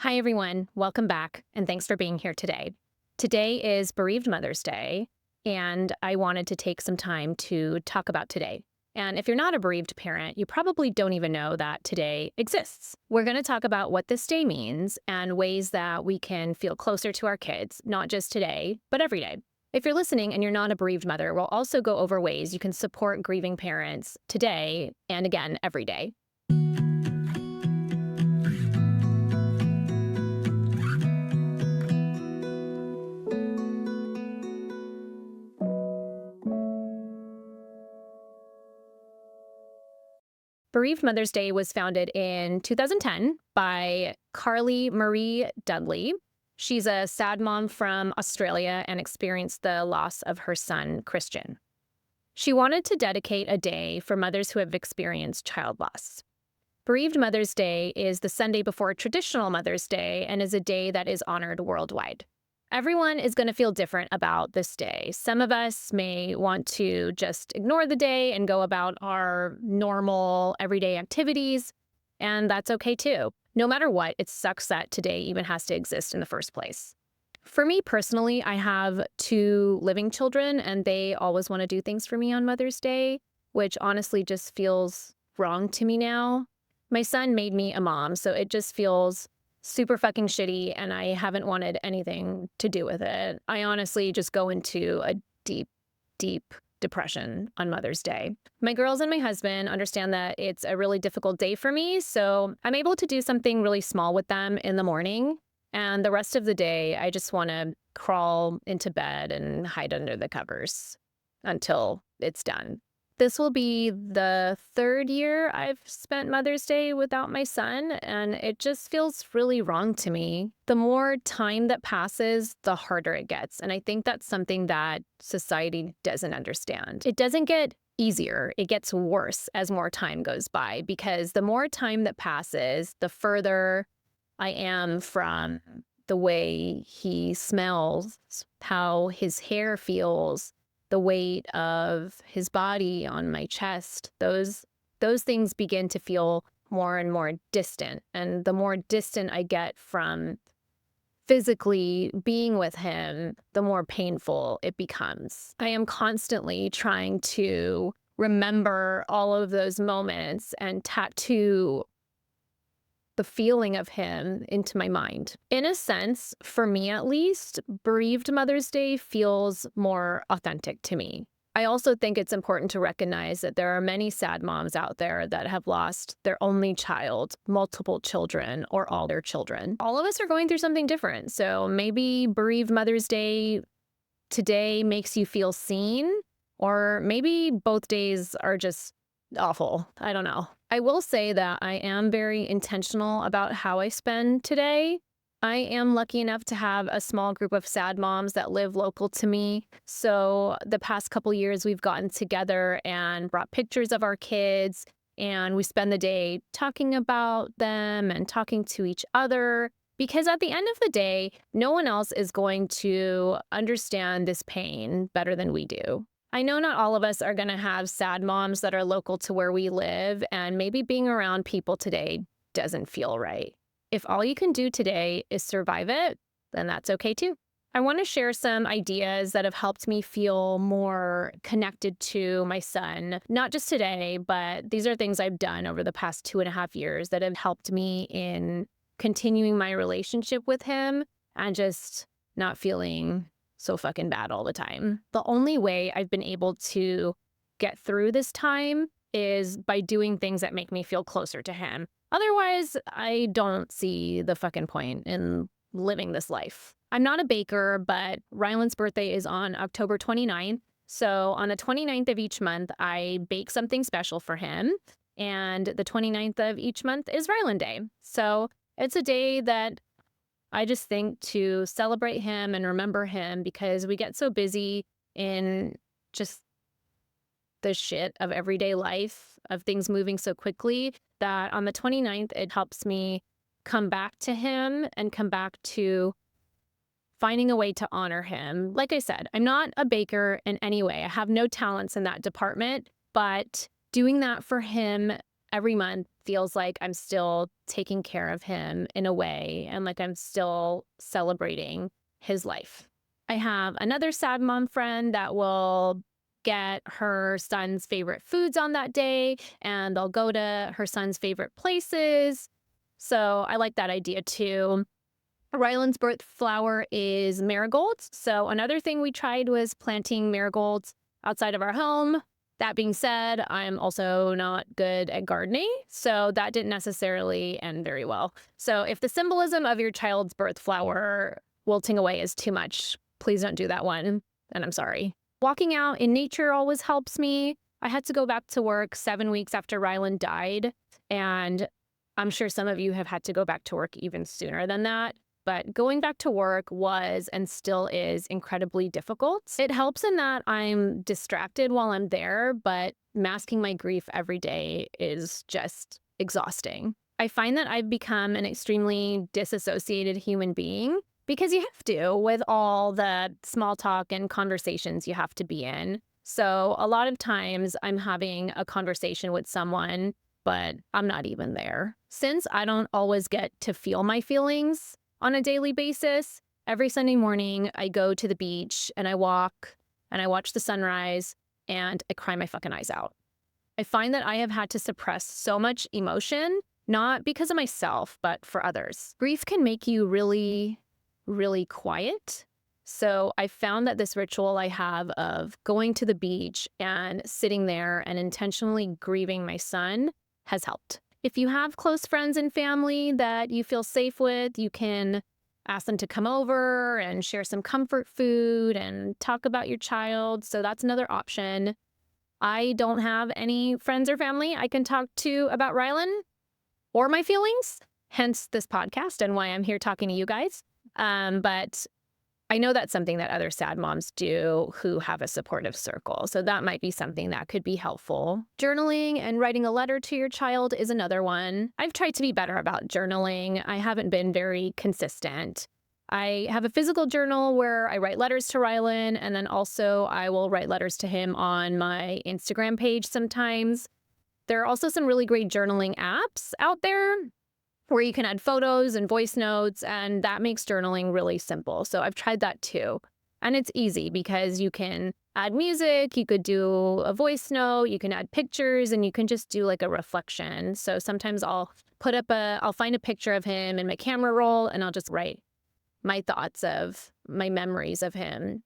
Hi, everyone. Welcome back, and thanks for being here today. Today is Bereaved Mother's Day, and I wanted to take some time to talk about today. And if you're not a bereaved parent, you probably don't even know that today exists. We're going to talk about what this day means and ways that we can feel closer to our kids, not just today, but every day. If you're listening and you're not a bereaved mother, we'll also go over ways you can support grieving parents today and again every day. Bereaved Mother's Day was founded in 2010 by Carly Marie Dudley. She's a sad mom from Australia and experienced the loss of her son, Christian. She wanted to dedicate a day for mothers who have experienced child loss. Bereaved Mother's Day is the Sunday before traditional Mother's Day and is a day that is honored worldwide. Everyone is going to feel different about this day. Some of us may want to just ignore the day and go about our normal everyday activities, and that's okay too. No matter what, it sucks that today even has to exist in the first place. For me personally, I have two living children, and they always want to do things for me on Mother's Day, which honestly just feels wrong to me now. My son made me a mom, so it just feels super fucking shitty, and I haven't wanted anything to do with it. I honestly just go into a deep, deep depression on Mother's Day. My girls and my husband understand that it's a really difficult day for me, so I'm able to do something really small with them in the morning, and the rest of the day, I just want to crawl into bed and hide under the covers until it's done. This will be the third year I've spent Mother's Day without my son, and it just feels really wrong to me. The more time that passes, the harder it gets, and I think that's something that society doesn't understand. It doesn't get easier, it gets worse as more time goes by, because the more time that passes, the further I am from the way he smells, how his hair feels, the weight of his body on my chest. Those things begin to feel more and more distant. And the more distant I get from physically being with him, the more painful it becomes. I am constantly trying to remember all of those moments and tattoo the feeling of him into my mind. In a sense, for me at least, Bereaved Mother's Day feels more authentic to me. I also think it's important to recognize that there are many sad moms out there that have lost their only child, multiple children, or all their children. All of us are going through something different, so maybe Bereaved Mother's Day today makes you feel seen, or maybe both days are just awful. I don't know. I will say that I am very intentional about how I spend today. I am lucky enough to have a small group of sad moms that live local to me. So the past couple years, we've gotten together and brought pictures of our kids, and we spend the day talking about them and talking to each other. Because at the end of the day, no one else is going to understand this pain better than we do. I know not all of us are going to have sad moms that are local to where we live, and maybe being around people today doesn't feel right. If all you can do today is survive it, then that's okay too. I want to share some ideas that have helped me feel more connected to my son, not just today, but these are things I've done over the past 2.5 years that have helped me in continuing my relationship with him and just not feeling so fucking bad all the time. The only way I've been able to get through this time is by doing things that make me feel closer to him. Otherwise, I don't see the fucking point in living this life. I'm not a baker, but Ryland's birthday is on October 29th. So on the 29th of each month, I bake something special for him. And the 29th of each month is Ryland Day. So it's a day that I just think to celebrate him and remember him, because we get so busy in just the shit of everyday life, of things moving so quickly, that on the 29th, it helps me come back to him and come back to finding a way to honor him. Like I said, I'm not a baker in any way. I have no talents in that department, but doing that for him every month feels like I'm still taking care of him in a way and like I'm still celebrating his life. I have another sad mom friend that will get her son's favorite foods on that day and they'll go to her son's favorite places. So I like that idea too. Ryland's birth flower is marigolds. So another thing we tried was planting marigolds outside of our home. That being said, I'm also not good at gardening, so that didn't necessarily end very well. So if the symbolism of your child's birth flower wilting away is too much, please don't do that one, and I'm sorry. Walking out in nature always helps me. I had to go back to work 7 weeks after Ryland died, and I'm sure some of you have had to go back to work even sooner than that. But going back to work was and still is incredibly difficult. It helps in that I'm distracted while I'm there, but masking my grief every day is just exhausting. I find that I've become an extremely disassociated human being because you have to with all the small talk and conversations you have to be in. So a lot of times I'm having a conversation with someone, but I'm not even there. Since I don't always get to feel my feelings on a daily basis, every Sunday morning I go to the beach and I walk and I watch the sunrise and I cry my fucking eyes out. I find that I have had to suppress so much emotion, not because of myself, but for others. Grief can make you really, really quiet. So I found that this ritual I have of going to the beach and sitting there and intentionally grieving my son has helped. If you have close friends and family that you feel safe with, you can ask them to come over and share some comfort food and talk about your child. So that's another option. I don't have any friends or family I can talk to about Rylan or my feelings, hence this podcast and why I'm here talking to you guys. But I know that's something that other sad moms do who have a supportive circle. So that might be something that could be helpful. Journaling and writing a letter to your child is another one. I've tried to be better about journaling. I haven't been very consistent. I have a physical journal where I write letters to Rylan, and then also I will write letters to him on my Instagram page sometimes. There are also some really great journaling apps out there where you can add photos and voice notes, and that makes journaling really simple. So I've tried that too. And it's easy because you can add music, you could do a voice note, you can add pictures, and you can just do like a reflection. So sometimes I'll find a picture of him in my camera roll and I'll just write my thoughts of my memories of him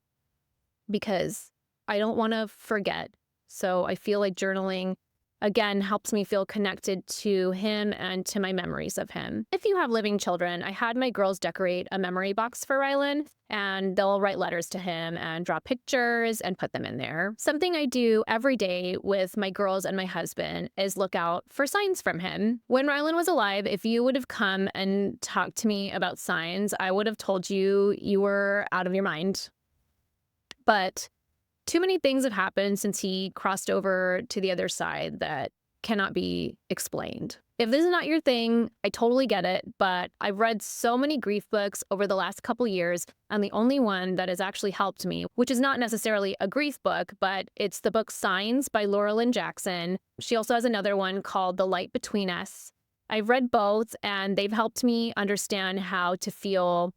because I don't want to forget. So I feel like journaling again helps me feel connected to him and to my memories of him. If you have living children, I had my girls decorate a memory box for Rylan, and they'll write letters to him and draw pictures and put them in there. Something I do every day with my girls and my husband is look out for signs from him. When Rylan was alive, if you would have come and talked to me about signs, I would have told you you were out of your mind. But too many things have happened since he crossed over to the other side that cannot be explained. If this is not your thing, I totally get it, but I've read so many grief books over the last couple years, and the only one that has actually helped me, which is not necessarily a grief book, but it's the book Signs by Laura Lynn Jackson. She also has another one called The Light Between Us. I've read both, and they've helped me understand how to feel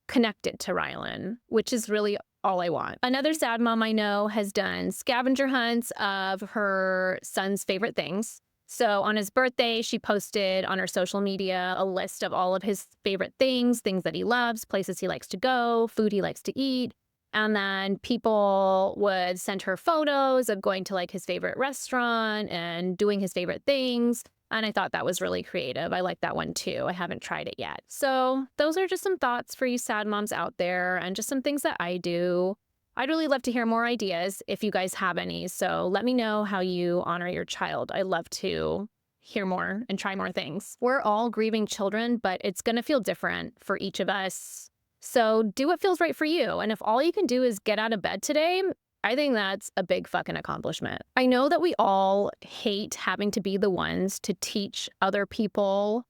connected to Rylan, which is really all I want. Another sad mom I know has done scavenger hunts of her son's favorite things. So on his birthday, she posted on her social media a list of all of his favorite things that he loves, places he likes to go, food he likes to eat. And then people would send her photos of going to like his favorite restaurant and doing his favorite things. And I thought that was really creative. I like that one too. I haven't tried it yet. So those are just some thoughts for you sad moms out there and just some things that I do. I'd really love to hear more ideas if you guys have any. So let me know how you honor your child. I love to hear more and try more things. We're all grieving children, but it's going to feel different for each of us. So do what feels right for you. And if all you can do is get out of bed today, I think that's a big fucking accomplishment. I know that we all hate having to be the ones to teach other people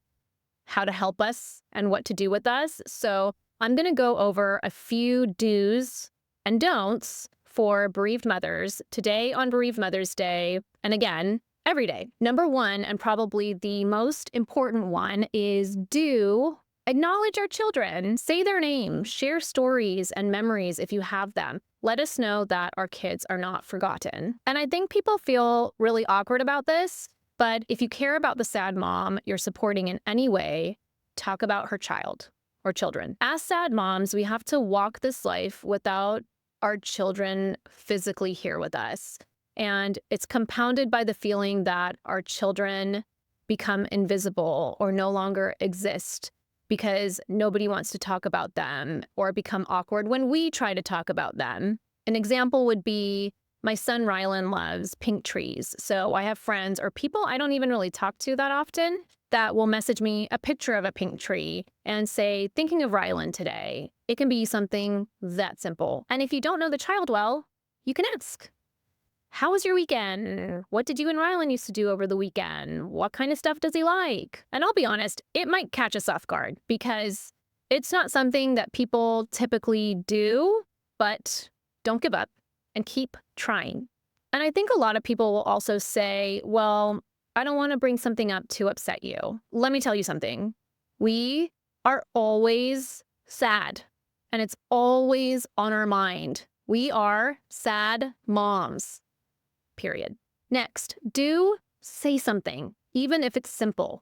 how to help us and what to do with us. So I'm going to go over a few do's and don'ts for bereaved mothers today on Bereaved Mother's Day. And again, every day. Number one, and probably the most important one, is do acknowledge our children. Say their name, share stories and memories if you have them. Let us know that our kids are not forgotten. And I think people feel really awkward about this, but if you care about the sad mom you're supporting in any way, talk about her child or children. As sad moms, we have to walk this life without our children physically here with us. And it's compounded by the feeling that our children become invisible or no longer exist because nobody wants to talk about them or become awkward when we try to talk about them. An example would be my son Rylan loves pink trees. So I have friends or people I don't even really talk to that often that will message me a picture of a pink tree and say, thinking of Rylan today. It can be something that simple. And if you don't know the child well, you can ask. How was your weekend? What did you and Rylan used to do over the weekend? What kind of stuff does he like? And I'll be honest, it might catch us off guard because it's not something that people typically do, but don't give up and keep trying. And I think a lot of people will also say, well, I don't want to bring something up to upset you. Let me tell you something. We are always sad, and it's always on our mind. We are sad moms. Period. Next, do say something, even if it's simple.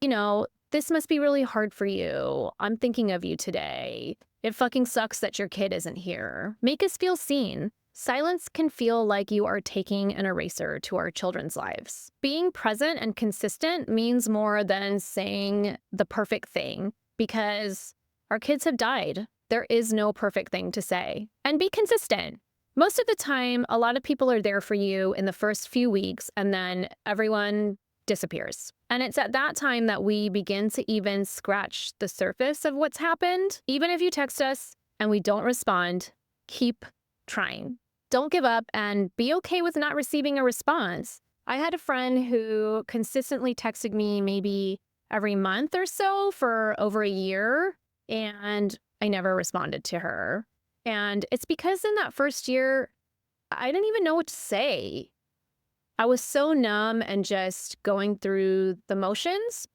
This must be really hard for you. I'm thinking of you today. It fucking sucks that your kid isn't here. Make us feel seen. Silence can feel like you are taking an eraser to our children's lives. Being present and consistent means more than saying the perfect thing because our kids have died. There is no perfect thing to say. And be consistent. Most of the time, a lot of people are there for you in the first few weeks and then everyone disappears. And it's at that time that we begin to even scratch the surface of what's happened. Even if you text us and we don't respond, keep trying. Don't give up and be okay with not receiving a response. I had a friend who consistently texted me maybe every month or so for over a year, and I never responded to her. And it's because in that first year, I didn't even know what to say. I was so numb and just going through the motions.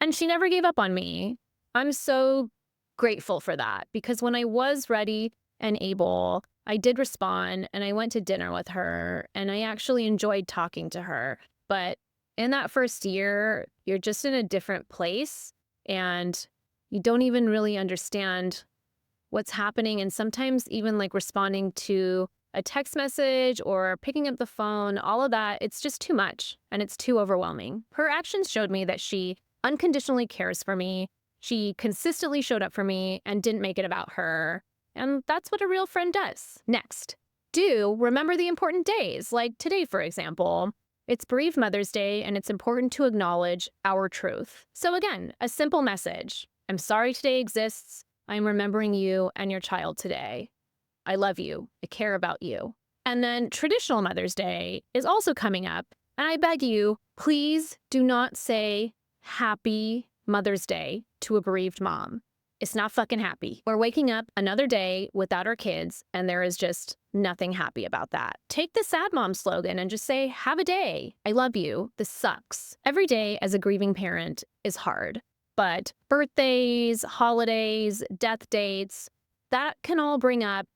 And she never gave up on me. I'm so grateful for that because when I was ready and able, I did respond and I went to dinner with her and I actually enjoyed talking to her. But in that first year, you're just in a different place and you don't even really understand what's happening. And sometimes even like responding to a text message or picking up the phone, all of that, it's just too much and it's too overwhelming. Her actions showed me that she unconditionally cares for me. She consistently showed up for me and didn't make it about her. And that's what a real friend does. Next, do remember the important days, like today, for example. It's Bereaved Mother's Day, and it's important to acknowledge our truth. So again, a simple message. I'm sorry today exists. I'm remembering you and your child today. I love you. I care about you. And then traditional Mother's Day is also coming up. And I beg you, please do not say Happy Mother's Day to a bereaved mom. It's not fucking happy. We're waking up another day without our kids, and there is just nothing happy about that. Take the sad mom slogan and just say, have a day. I love you. This sucks. Every day as a grieving parent is hard, but birthdays, holidays, death dates, that can all bring up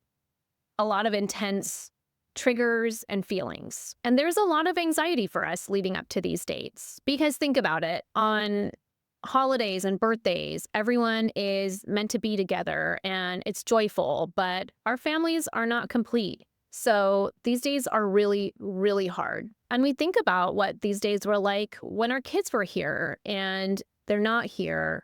a lot of intense triggers and feelings. And there's a lot of anxiety for us leading up to these dates. Because think about it, on holidays and birthdays, everyone is meant to be together and it's joyful, but our families are not complete. So these days are really, really hard. And we think about what these days were like when our kids were here and they're not here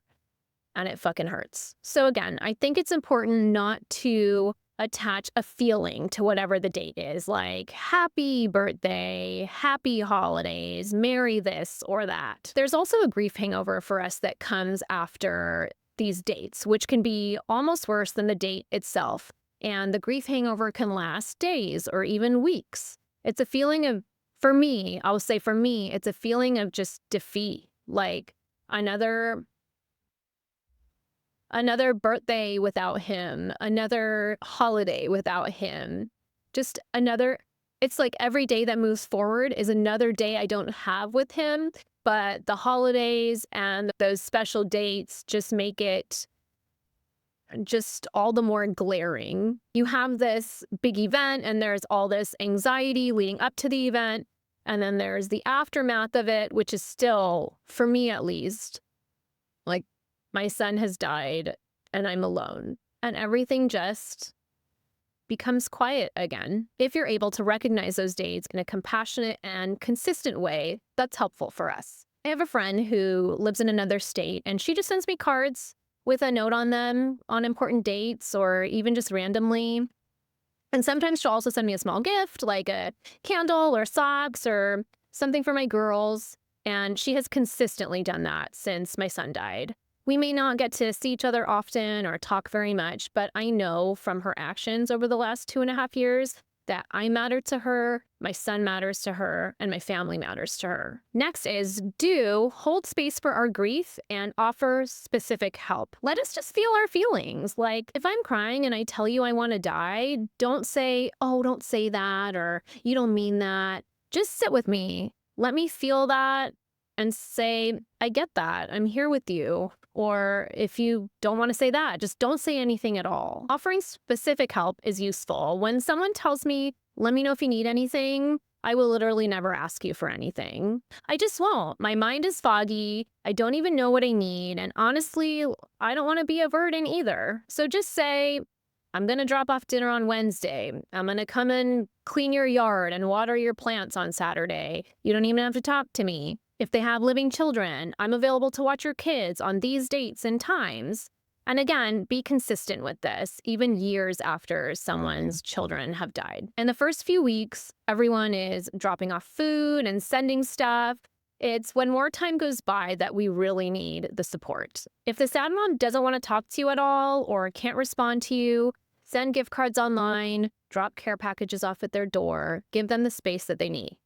and it fucking hurts. So again, I think it's important not to attach a feeling to whatever the date is, like happy birthday, happy holidays, merry this or that. There's also a grief hangover for us that comes after these dates, which can be almost worse than the date itself. And the grief hangover can last days or even weeks. It's a feeling of, for me, it's a feeling of just defeat, like another birthday without him, another holiday without him, just another It's like every day that moves forward is another day I don't have with him, but the holidays and those special dates just make it just all the more glaring. You have this big event and there's all this anxiety leading up to the event. And then there's the aftermath of it, which is still, for me at least, like my son has died and I'm alone. And everything just becomes quiet again. If you're able to recognize those dates in a compassionate and consistent way, that's helpful for us. I have a friend who lives in another state and she just sends me cards with a note on them on important dates or even just randomly. And sometimes she'll also send me a small gift like a candle or socks or something for my girls. And she has consistently done that since my son died. We may not get to see each other often or talk very much, but I know from her actions over the last 2.5 years that I matter to her, my son matters to her, and my family matters to her. Next is hold space for our grief and offer specific help. Let us just feel our feelings. Like if I'm crying and I tell you I want to die, don't say, oh, don't say that, or you don't mean that. Just sit with me. Let me feel that and say, I get that. I'm here with you. Or if you don't want to say that, just don't say anything at all. Offering specific help is useful. When someone tells me, let me know if you need anything, I will literally never ask you for anything. I just won't. My mind is foggy. I don't even know what I need. And honestly, I don't want to be a burden either. So just say, I'm going to drop off dinner on Wednesday. I'm going to come and clean your yard and water your plants on Saturday. You don't even have to talk to me. If they have living children, I'm available to watch your kids on these dates and times. And again, be consistent with this, even years after someone's children have died. In the first few weeks, everyone is dropping off food and sending stuff. It's when more time goes by that we really need the support. If the sad mom doesn't want to talk to you at all or can't respond to you, send gift cards online, drop care packages off at their door, give them the space that they need,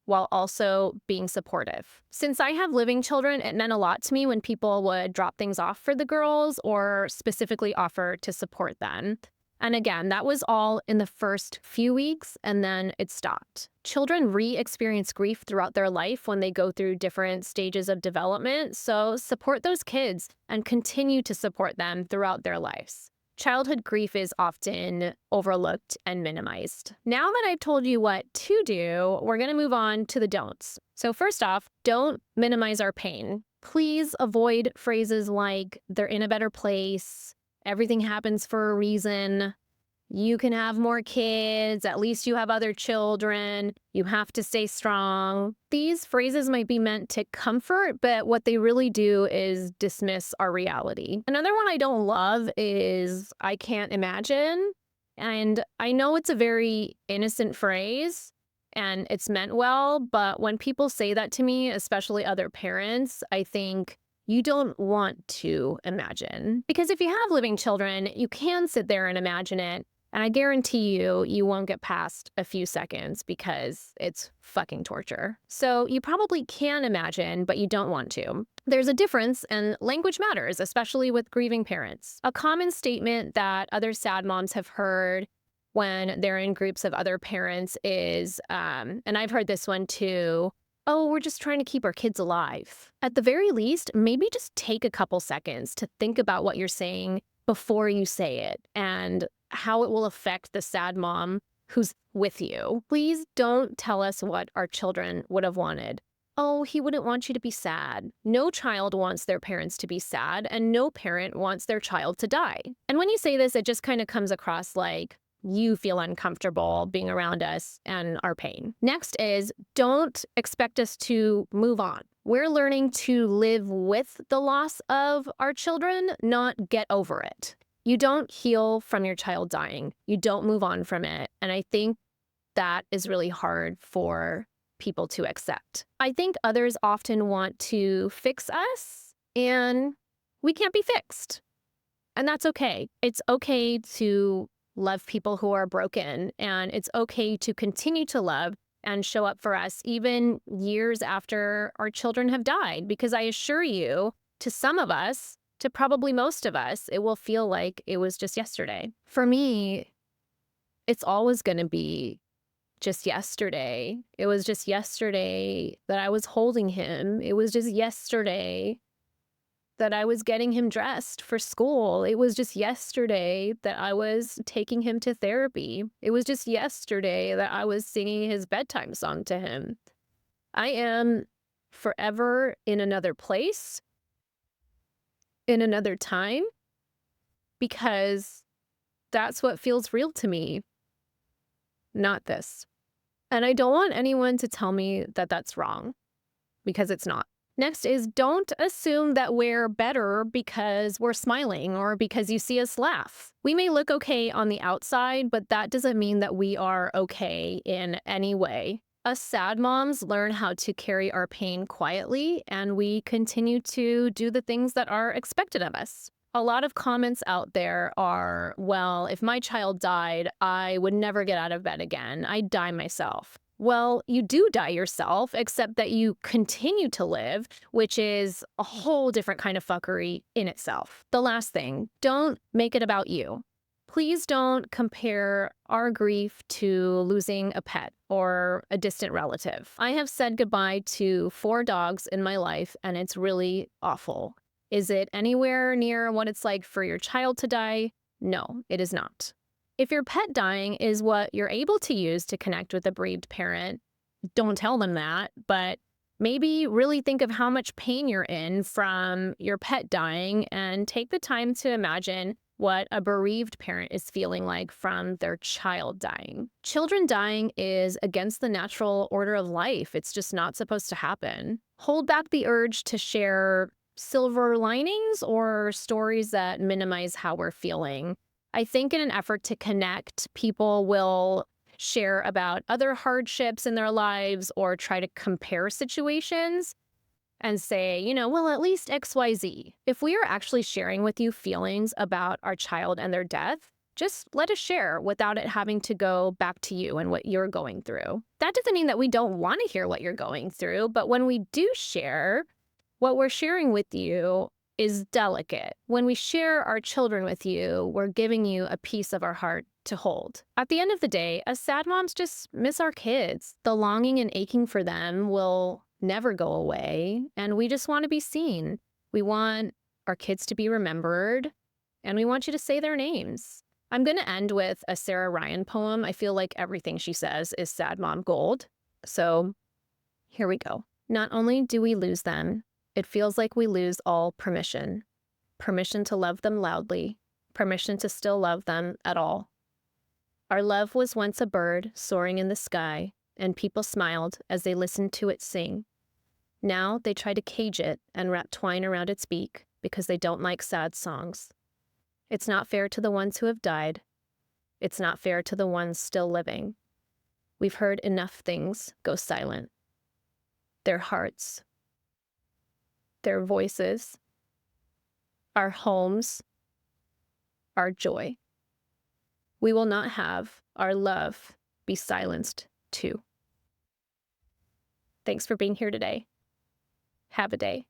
while also being supportive. Since I have living children, it meant a lot to me when people would drop things off for the girls or specifically offer to support them. And again, that was all in the first few weeks, and then it stopped. Children re-experience grief throughout their life when they go through different stages of development, so support those kids and continue to support them throughout their lives. Childhood grief is often overlooked and minimized. Now that I've told you what to do, we're going to move on to the don'ts. So first off, don't minimize our pain. Please avoid phrases like, they're in a better place, everything happens for a reason, you can have more kids, at least you have other children, you have to stay strong. These phrases might be meant to comfort, but what they really do is dismiss our reality. Another one I don't love is, I can't imagine. And I know it's a very innocent phrase and it's meant well, but when people say that to me, especially other parents, I think, you don't want to imagine. Because if you have living children, you can sit there and imagine it. And I guarantee you, you won't get past a few seconds because it's fucking torture. So you probably can imagine, but you don't want to. There's a difference, and language matters, especially with grieving parents. A common statement that other sad moms have heard when they're in groups of other parents is, and I've heard this one too, oh, we're just trying to keep our kids alive. At the very least, maybe just take a couple seconds to think about what you're saying before you say it and how it will affect the sad mom who's with you. Please don't tell us what our children would have wanted. Oh, he wouldn't want you to be sad. No child wants their parents to be sad, and no parent wants their child to die. And when you say this, it just kind of comes across like you feel uncomfortable being around us and our pain. Next is, don't expect us to move on. We're learning to live with the loss of our children, not get over it. You don't heal from your child dying. You don't move on from it. And I think that is really hard for people to accept. I think others often want to fix us, and we can't be fixed. And that's okay. It's okay to love people who are broken, and it's okay to continue to love and show up for us even years after our children have died, because I assure you, to some of us, to probably most of us, it will feel like it was just yesterday. For me, it's always going to be just yesterday. It was just yesterday that I was holding him. It was just yesterday that I was getting him dressed for school. It was just yesterday that I was taking him to therapy. It was just yesterday that I was singing his bedtime song to him. I am forever in another place, in another time, because that's what feels real to me, not this. And I don't want anyone to tell me that that's wrong, because it's not. Next is, don't assume that we're better because we're smiling or because you see us laugh. We may look okay on the outside, but that doesn't mean that we are okay in any way. Us sad moms learn how to carry our pain quietly, and we continue to do the things that are expected of us. A lot of comments out there are, well, if my child died, I would never get out of bed again. I'd die myself. Well, you do die yourself, except that you continue to live, which is a whole different kind of fuckery in itself. The last thing, don't make it about you. Please don't compare our grief to losing a pet or a distant relative. I have said goodbye to 4 dogs in my life, and it's really awful. Is it anywhere near what it's like for your child to die? No, it is not. If your pet dying is what you're able to use to connect with a bereaved parent, don't tell them that, but maybe really think of how much pain you're in from your pet dying and take the time to imagine what a bereaved parent is feeling like from their child dying. Children dying is against the natural order of life. It's just not supposed to happen. Hold back the urge to share silver linings or stories that minimize how we're feeling. I think in an effort to connect, people will share about other hardships in their lives or try to compare situations and say, well, at least XYZ. If we are actually sharing with you feelings about our child and their death, just let us share without it having to go back to you and what you're going through. That doesn't mean that we don't want to hear what you're going through, but when we do share, what we're sharing with you is delicate. When we share our children with you, we're giving you a piece of our heart to hold. At the end of the day, us sad moms just miss our kids. The longing and aching for them will never go away, and we just want to be seen. We want our kids to be remembered, and we want you to say their names. I'm going to end with a Sarah Ryan poem. I feel like everything she says is sad mom gold. So here we go. Not only do we lose them, it feels like we lose all permission. Permission to love them loudly. Permission to still love them at all. Our love was once a bird soaring in the sky, and people smiled as they listened to it sing. Now they try to cage it and wrap twine around its beak because they don't like sad songs. It's not fair to the ones who have died. It's not fair to the ones still living. We've heard enough things go silent. Their hearts, their voices, our homes, our joy. We will not have our love be silenced too. Thanks for being here today. Have a day.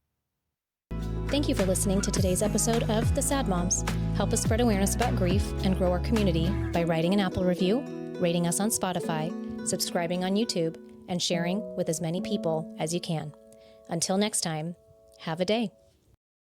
Thank you for listening to today's episode of The Sad Moms. Help us spread awareness about grief and grow our community by writing an Apple review, rating us on Spotify, subscribing on YouTube, and sharing with as many people as you can. Until next time, have a day.